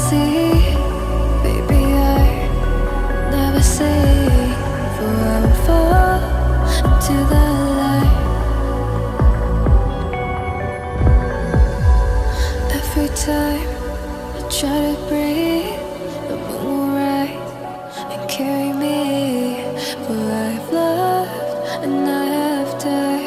see, baby, I never say, for I will fall into the light. Every time I try to breathe, the moon will rise and carry me, for I have loved and I have died.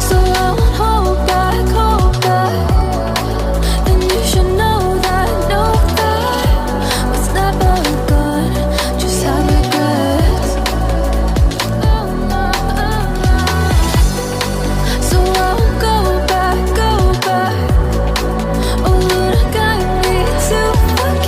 So I won't hold back, and you should know that what's never gone just have regrets. So I won't go back, oh Lord, I got me to forget.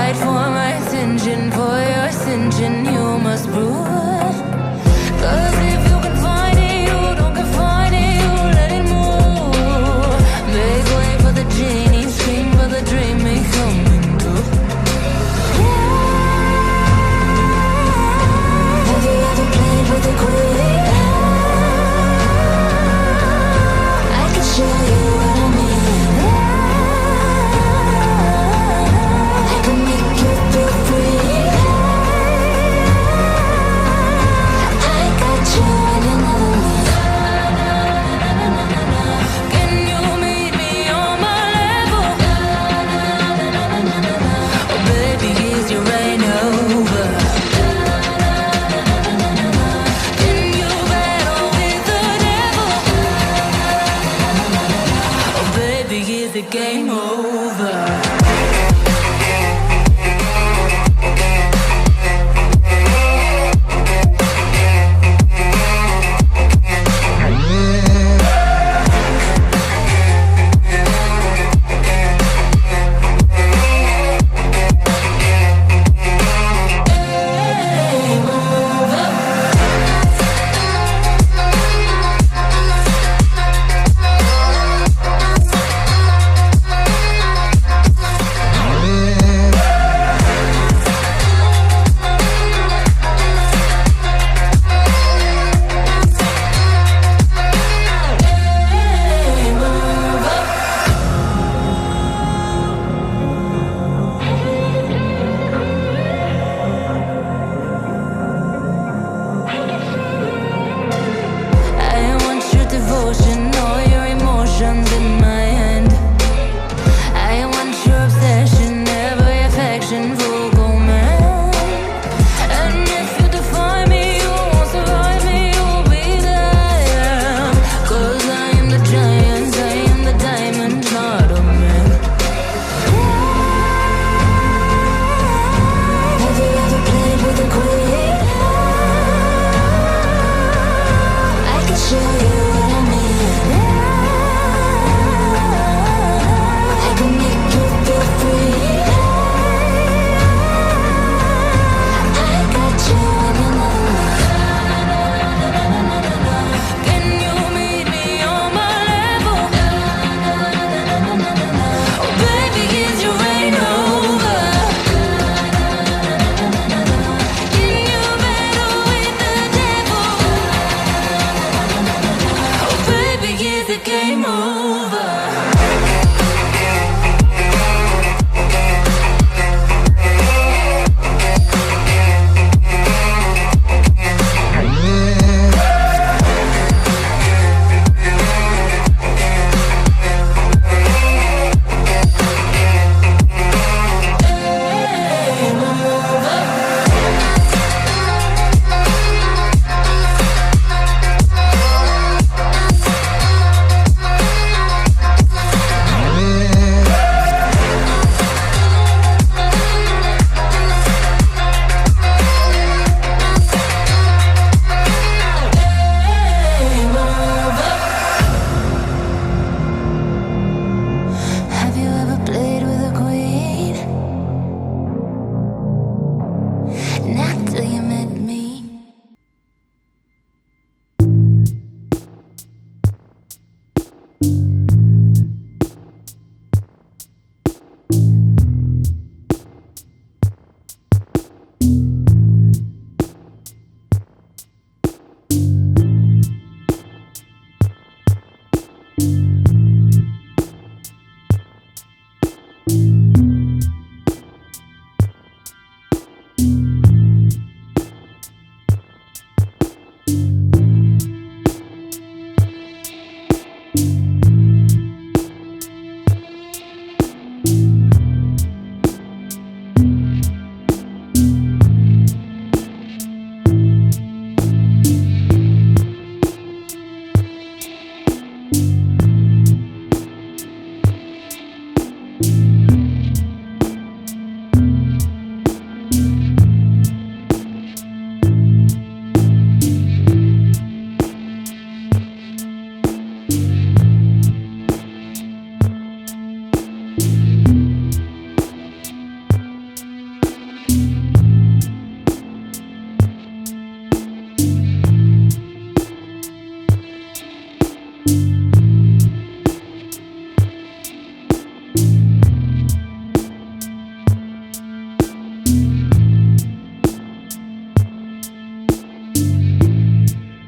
fight for my attention, for your ascension, you must prove. 'Cause if you can find it, you don't confine it, you let it move. Make way for the genie, scream for the dream may come into. Have you ever played with a queen? I can show you what I mean. I can make you feel free. I got you and you know me. Can you meet me on my level? Oh baby, is your reign over? Can you battle with the devil? Oh baby, is the game over?